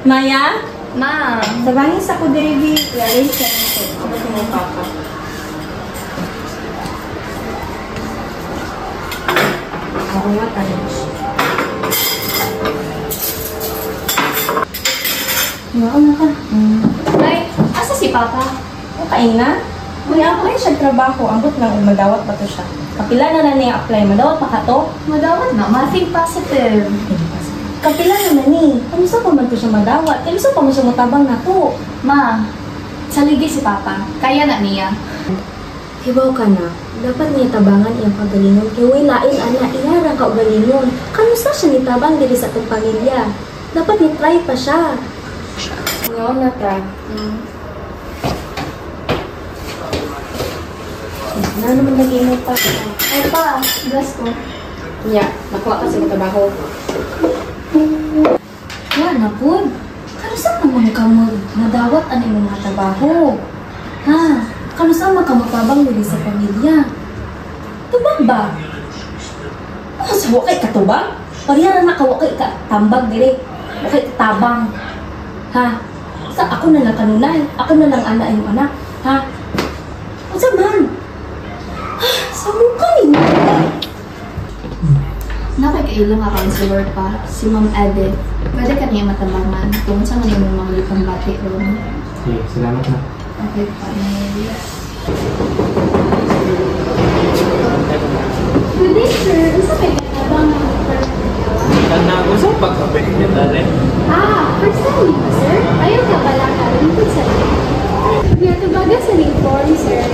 Maya? Ma. Sa bangis ako diri i-arrange siya nito. Ako sa mga papa. Ako nga tayo. Ngaon na ka. Ay, asa si Papa? Okay na? May apply siya trabaho. Ambot lang madawat ba to siya? Kapila na lang niya apply. Madawat pa ka to? Madawat na. Think positive. Kapila naman ni. Kamusta pa man to siya madawat? Kamusta pa mo siya matabang na to? Ma, saligi si Papa. Kaya na niya. Hibaw ka na. Dapat niya tabangan iyang pagalingon. Kaya way lain ana iyara ka ugalingon. Kamusta siya nitabang diri sa atong pamilya? Dapat ni-try pa siya. Ngayon na ta. Na naman nag-iingat pa. Ay pa, bless ko. Yeah, nakuha ka sa trabaho. Yan na po. Kamusta naman ka mo nadawat ang imong mga trabaho? Ha? Kamusta man ka matabang diri sa pamilya? Tubag ba? Oh, sa wakay katubang? Pariyaran na ka wakay ka tambag diri. Wakay tabang. Ha? Sa ako na lang kanunay. Ako na lang ana yung anak. Ha? O sa man? Sa mukha ninyo. Nakikailang nga counselor pa, si Ma'am Edith. Pwede ka niya matabangan kung saan mo yung mga lipang bati ron. Okay, salamat na. Okay pa. Good day, sir. Unsa kay katabangan ng Usap pagkapit niya dali. first time niyo ba, sir? Ayaw ka pala ka rin po sa Niyatabaga sa inform, sir.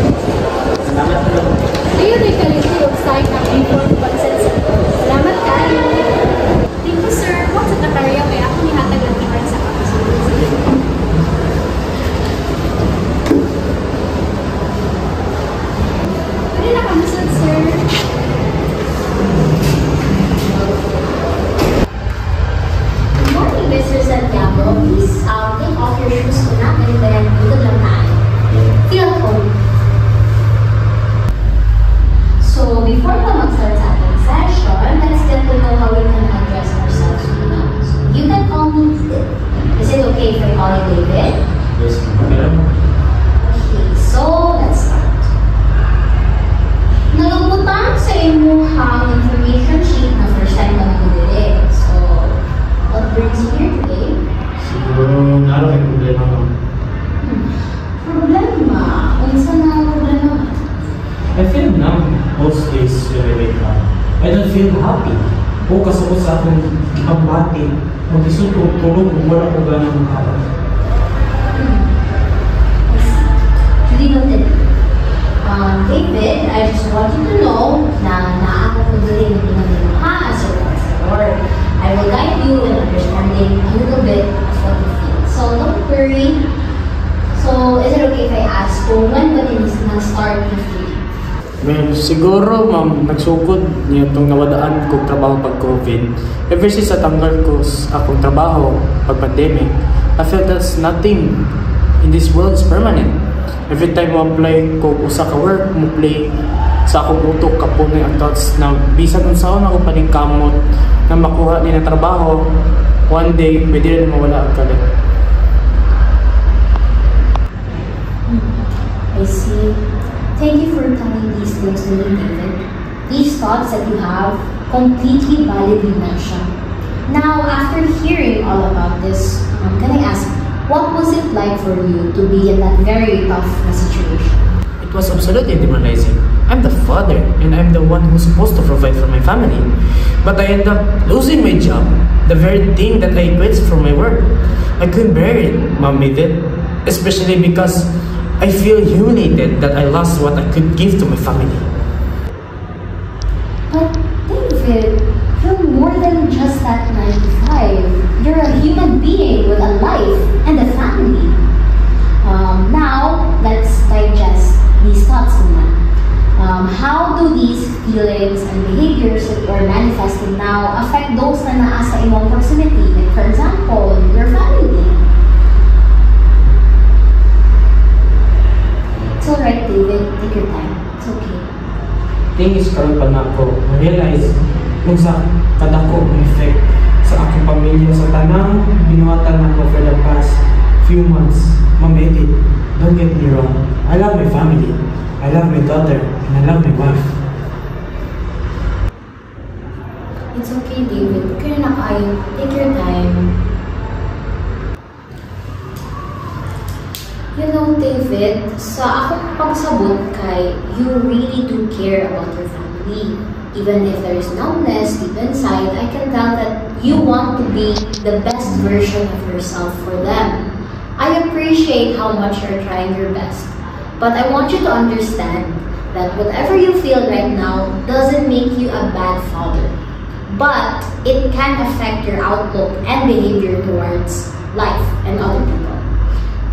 Salamat na. Ayaw rin ka rin yung start ng inform consent, sir. Salamat kayo. Thank you, sir. Huwag sa tatarya kaya ako nihatag ang iwan sa counselor. Pwede na kamusun, sir. Good morning, Mr. Santiago. Please take off your shoes muna. Ganyan dito lang tayo. Feel home. So, before pa mag-start sa ating session, let's get to know how we can address ourselves muna. So, you can call me David. Is it okay if I call you David? Yes, okay lang. Okay, so let's start. Nagabutang sa imuhang information sheet na first time na nagdiri. So, what brings you here today? Siguro naroon may problema ko. Problema? Unsa na problema? I feel numb most days when I wake up. I don't feel happy. O kasabot sa akong ipambati. Kung isuto, tulog kung wala ko ganang makawa. Hindi noted. David, I just want you to know na naako ko din yung pinagmamahal as your pastor. I will guide you in understanding a little bit of what you feel. So don't worry. So is it okay if I ask when ba din na-start to feel? Ma'am, siguro ma'am, nagsugod niya itong nawadaan kong trabaho pag-COVID. Ever since natanggal ko sa akong trabaho pag-pandemic, I felt that nothing in this world is permanent. Every time mo apply ko usa ka work, mo play sa akong utok kapunay ang thoughts na bisan unsaon ako paningkamot na makuha ni na trabaho, one day pwede rin mawala ang kalit. I see. Thank you for telling these things to me, David. These thoughts that you have completely validly mentioned. Now, after hearing all about this, can I ask, what was it like for you to be in that very tough situation? It was absolutely demoralizing. I'm the father and I'm the one who's supposed to provide for my family. But I end up losing my job, the very thing that I quit from my work. I couldn't bear it, Mom made it. Especially because I feel humiliated that I lost what I could give to my family. But David, you're more than just that 9 to 5. You're a human being with a life and a family. Now, let's digest these thoughts naman. How do these feelings and behaviors that you're manifesting now affect those na naa sa imong proximity? Like for example, your family. It's alright, David. Take your time. It's okay. Thing is, karon pa na ako na-realize kung sa kadako ang effect sa akong pamilya sa tanang binuhatan ako for the few months. Ma'am Edith, don't get me wrong. I love my family. I love my daughter. And I love my wife. It's okay, David. Kaya na kayo. Take your time. You know, David, sa akong pagsabot kay, you really do care about your family. Even if there is numbness deep inside, I can tell that you want to be the best version of yourself for them. I appreciate how much you're trying your best. But I want you to understand that whatever you feel right now doesn't make you a bad father. But it can affect your outlook and behavior towards life and other people.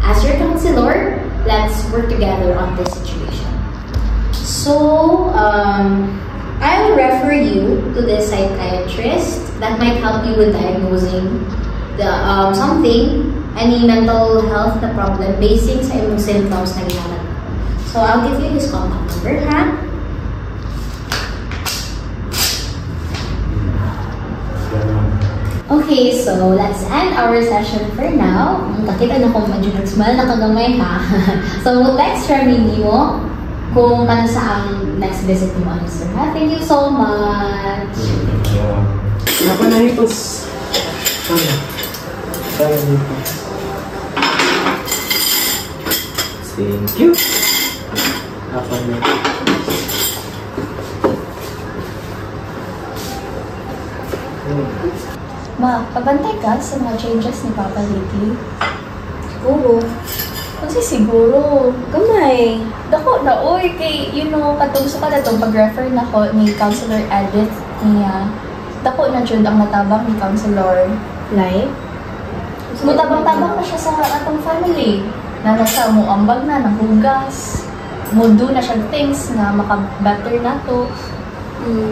As your counselor, let's work together on this situation. So, I'll refer you to the psychiatrist that might help you with diagnosing the any mental health na problem basing sa imong symptoms na ginamit. So, I'll give you his contact number, ha? Okay, so let's end our session for now. Nakita na kung medyo nag-smile na kagamay, ha? So, text Ramini mo kung kano sa ang next visit mo, sir, ha? Thank you so much! Apa na hipos? Thank you. Apa na Ma, pabantay ka sa mga changes ni Papa lately? Siguro. Kasi siguro, Gamay. dako na, oy, kay, katong sa kanatong pag-refer na ko ni Counselor Edith niya, dako na dyan ang natabang ni Counselor. Like? Mutabang-tabang na siya sa atong family. Na nasa mo ambag na, nanghugas. Mudo na siya things na maka-better na to.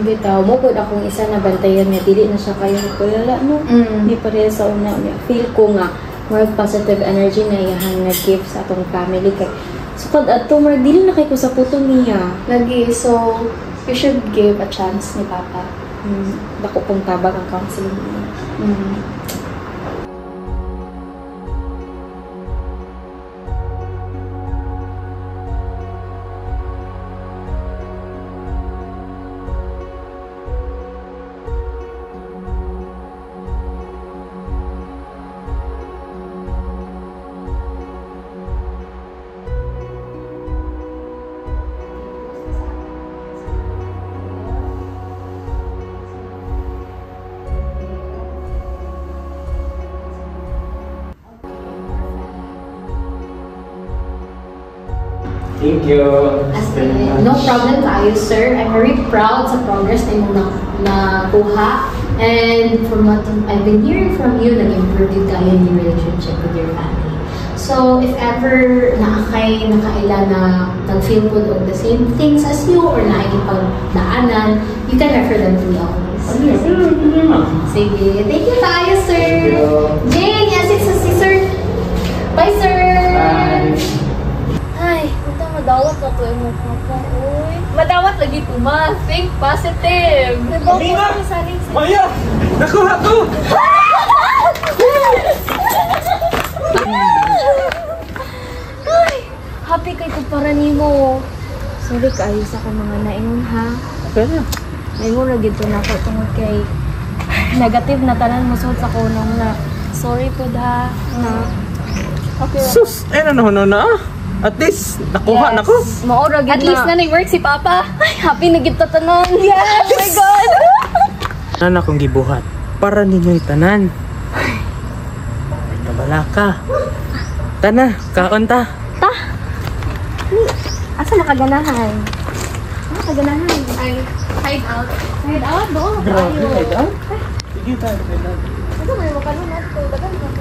Bitaw mo gud akong isa na bantayan niya dili na siya kayo kulala no. Di pareha sa una niya. Feel ko nga more positive energy na iyahan nga give sa atong family kay sukad ato more dili na kay ko sa putong niya. Lagi, so, you should give a chance ni Papa. Dako pong tabang ang counseling niya. Thank you. No problem tayo, sir. I'm very proud sa progress na yung nakuha. And from what I've been hearing from you, nag-improve yung tayo yung relationship with your family. So, if ever nakaila na nag-feel good of the same things as you or nakikipagdaanan, you can refer them to me always. Sige. Thank you tayo, sir. Jane, yes, it's si sir. Bye, sir. Bye. Ay, punta madawat na to yung mukha ko. Uy, madawat lagi ko, ma. Think positive. Diba? Maya! Nakuha ko! Ay, happy kay ko para nimo. Sorry kayo sa ka mga naingon, ha? Okay na. Naingon na gito na ako tungod kay negative na tanan mo sa kunong na. Sorry po da, na. Okay. Sus, no na. At least, nakuha na ko. Maura gid na. At least na nag-work si Papa. Ay, happy na gid ta tanan. Yes! Oh my God! Tanan akong gibuhat para ninyo'y tanan. May kabala ka. Tana, kaon ta. Asa nakaganahan? Nakaganahan. Ay, hide out. Hide out? Doon. Grabe, hide out? Sige tayo, hide out. Ito, may makalunod ko. Dagan mo.